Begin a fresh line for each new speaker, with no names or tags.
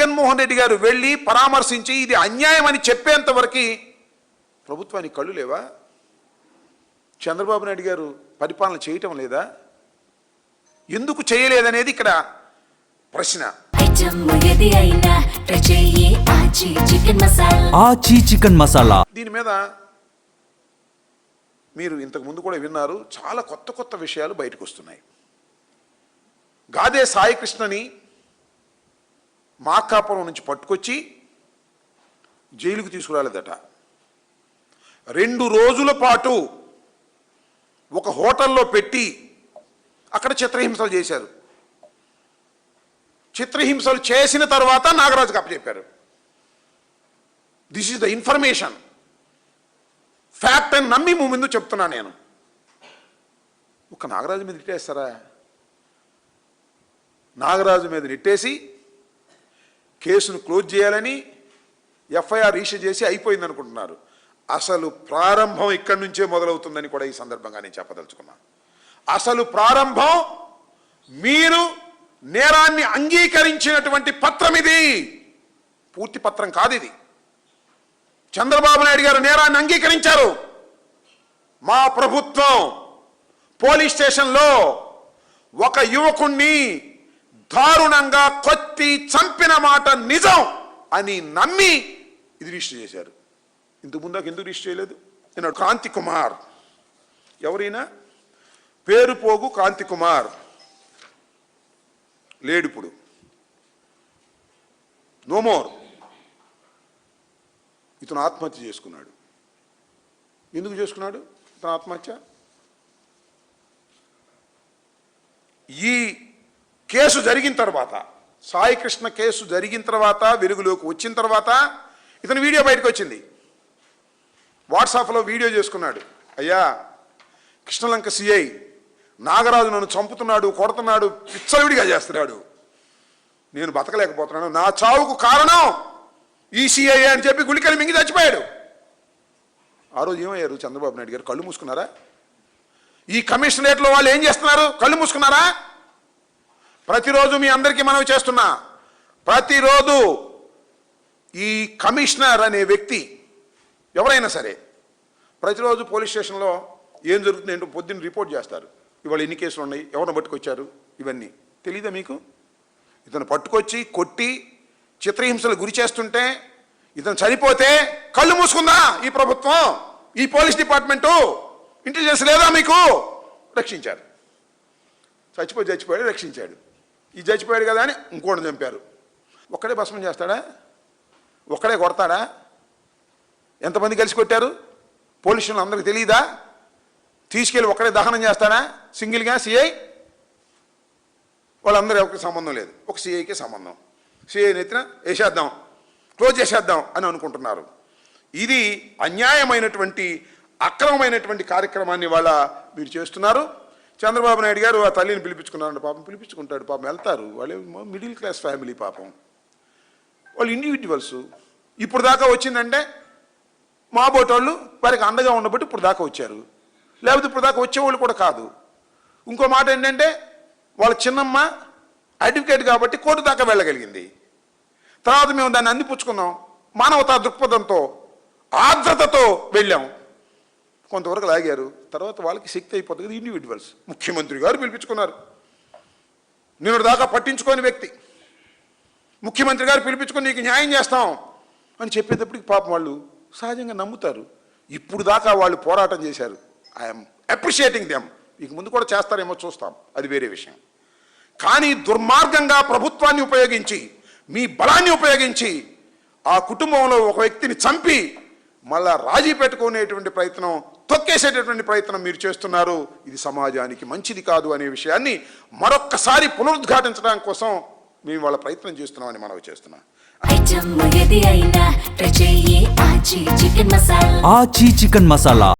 జగన్మోహన్ రెడ్డి గారు వెళ్ళి పరామర్శించి ఇది అన్యాయం అని చెప్పేంత వరకు ప్రభుత్వానికి కళ్ళు లేవా? చంద్రబాబు నాయుడు గారు పరిపాలన చేయటం లేదా? ఎందుకు చేయలేదనేది ఇక్కడ ప్రశ్న. దీని మీద మీరు ఇంతకు ముందు కూడా విన్నారు, చాలా కొత్త కొత్త విషయాలు బయటకు వస్తున్నాయి. గాదే సాయికృష్ణని మార్కాపురం నుంచి పట్టుకొచ్చి జైలుకు తీసుకురాలేదట. 2 రోజుల పాటు ఒక హోటల్లో పెట్టి అక్కడ చిత్రహింసలు చేశారు. చిత్రహింసలు చేసిన తర్వాత నాగరాజుకు అప్పచెప్పారు. This is the information, fact అని నమ్మి ముందు చెప్తున్నా నేను. ఒక నాగరాజు మీద నెట్టేస్తారా? నాగరాజు మీద నెట్టేసి కేసును క్లోజ్ చేయాలని ఎఫ్ఐఆర్ రిజిస్టర్ చేసి అయిపోయింది అనుకుంటున్నారు. అసలు ప్రారంభం ఇక్కడి నుంచే మొదలవుతుందని కూడా ఈ సందర్భంగా నేను చెప్పదలుచుకున్నా. అసలు ప్రారంభం మీరు నేరాన్ని అంగీకరించినటువంటి పత్రం ఇది, పూర్తి పత్రం కాదు ఇది. చంద్రబాబు నాయుడు గారు నేరాన్ని అంగీకరించారు. మా ప్రభుత్వం పోలీస్ స్టేషన్లో ఒక యువకుణ్ణి దారుణంగా కొట్టి చంపిన మాట నిజం అని నమ్మి ఇది రిజిస్టర్ చేశారు. ఇంతకు ముందాక ఎందుకు రిజిస్టర్ చేయలేదు? నేను కాంతి కుమార్, ఎవరైనా పేరు పోగు కాంతి కుమార్ లేడుప్పుడు, నోమోర్. ఇతను ఆత్మహత్య చేసుకున్నాడు. ఎందుకు చేసుకున్నాడు ఇతను ఆత్మహత్య? ఈ కేసు జరిగిన తర్వాత, సాయికృష్ణ కేసు జరిగిన తర్వాత, వెలుగులోకి వచ్చిన తర్వాత ఇతను వీడియో బయటకు వచ్చింది. వాట్సాప్లో వీడియో చేసుకున్నాడు. అయ్యా, కృష్ణలంక సిఐ నాగరాజు నన్ను చంపుతున్నాడు, కొడుతున్నాడు, పిచ్చవిడిగా చేస్తున్నాడు, నేను బతకలేకపోతున్నాను, నా చావుకు కారణం ఈ సిఐ అని చెప్పి గుళికలు మింగి చచ్చిపోయాడు. ఆ రోజు ఏమయ్యారు? చంద్రబాబు నాయుడు గారు కళ్ళు మూసుకున్నారా? ఈ కమిషనరేట్లో వాళ్ళు ఏం చేస్తున్నారు? కళ్ళు మూసుకున్నారా? ప్రతిరోజు మీ అందరికీ మనవి చేస్తున్నా, ప్రతిరోజు ఈ కమిషనర్ అనే వ్యక్తి ఎవరైనా సరే ప్రతిరోజు పోలీస్ స్టేషన్లో ఏం జరుగుతుంది ఏంటో పొద్దున్న రిపోర్ట్ చేస్తారు. ఇవాళ ఎన్ని కేసులు ఉన్నాయి, ఎవరిని పట్టుకొచ్చారు, ఇవన్నీ తెలీదా మీకు? ఇతను పట్టుకొచ్చి కొట్టి చిత్రహింసలు గురి చేస్తుంటే, ఇతను చనిపోతే కళ్ళు మూసుకుందా ఈ ప్రభుత్వం, ఈ పోలీస్ డిపార్ట్మెంటు? ఇంటెలిజెన్స్ లేదా మీకు? రక్షించారు. చచ్చిపోయాడు, రక్షించాడు. ఈ చచ్చిపోయాడు కదా అని ఇంకోటి చంపారు. ఒక్కడే భస్మం చేస్తాడా? ఒక్కడే కొడతాడా? ఎంతమంది కలిసి కొట్టారు? పోలీసులు అందరికి తెలియదా? తీసుకెళ్ళి ఒక్కడే దహనం చేస్తాడా సింగిల్గా సిఐ? వాళ్ళందరూ ఎవరికి సంబంధం లేదు, ఒక సిఐకే సంబంధం. సిఐని ఎత్తిన వేసేద్దాం, క్లోజ్ చేసేద్దాం అని అనుకుంటున్నారు. ఇది అన్యాయమైనటువంటి, అక్రమమైనటువంటి కార్యక్రమాన్ని వాళ్ళ మీరు చేస్తున్నారు. చంద్రబాబు నాయుడు గారు ఆ తల్లిని పిలిపించుకున్నారంట. పాపం పిలిపించుకుంటాడు, పాపం వెళ్తారు. వాళ్ళు మిడిల్ క్లాస్ ఫ్యామిలీ, పాపం వాళ్ళు ఇండివిజువల్స్. ఇప్పుడు దాకా వచ్చిందంటే మా బోటోళ్ళు వారికి అండగా ఉండబట్టి ఇప్పుడు దాకా వచ్చారు, లేకపోతే ఇప్పుడు దాకా వచ్చేవాళ్ళు కూడా కాదు. ఇంకో మాట ఏంటంటే వాళ్ళ చిన్నమ్మ అడ్వకేట్ కాబట్టి కోర్టు దాకా వెళ్ళగలిగింది. తర్వాత మేము దాన్ని అందిపుచ్చుకున్నాం, మానవతా దృక్పథంతో, ఆర్ద్రతతో వెళ్ళాం. కొంతవరకు లాగారు, తర్వాత వాళ్ళకి శక్తి అయిపోతుంది కదా. ఇండివిజువల్స్ ముఖ్యమంత్రి గారు పిలిపించుకున్నారు, నిన్నటి దాకా పట్టించుకోని వ్యక్తి. ముఖ్యమంత్రి గారు పిలిపించుకొని నీకు న్యాయం చేస్తాం అని చెప్పేటప్పటికి పాపం వాళ్ళు సహజంగా నమ్ముతారు. ఇప్పుడు దాకా వాళ్ళు పోరాటం చేశారు. I'm appreciating them. ఇక ముందు కూడా చేస్తారేమో చూస్తాం, అది వేరే విషయం. కానీ దుర్మార్గంగా ప్రభుత్వాన్ని ఉపయోగించి, మీ బలాన్ని ఉపయోగించి ఆ కుటుంబంలో ఒక వ్యక్తిని చంపి మళ్ళా రాజీ పెట్టుకునేటువంటి ప్రయత్నం, తొక్కేసేటటువంటి ప్రయత్నం మీరు చేస్తున్నారు. ఇది సమాజానికి మంచిది కాదు అనే విషయాన్ని మరొక్కసారి పునరుద్ఘాటించడం కోసం మేము వాళ్ళ ప్రయత్నం చేస్తున్నామని మనవి చేస్తున్నాం.
ఆచి చికెన్ మసాలా.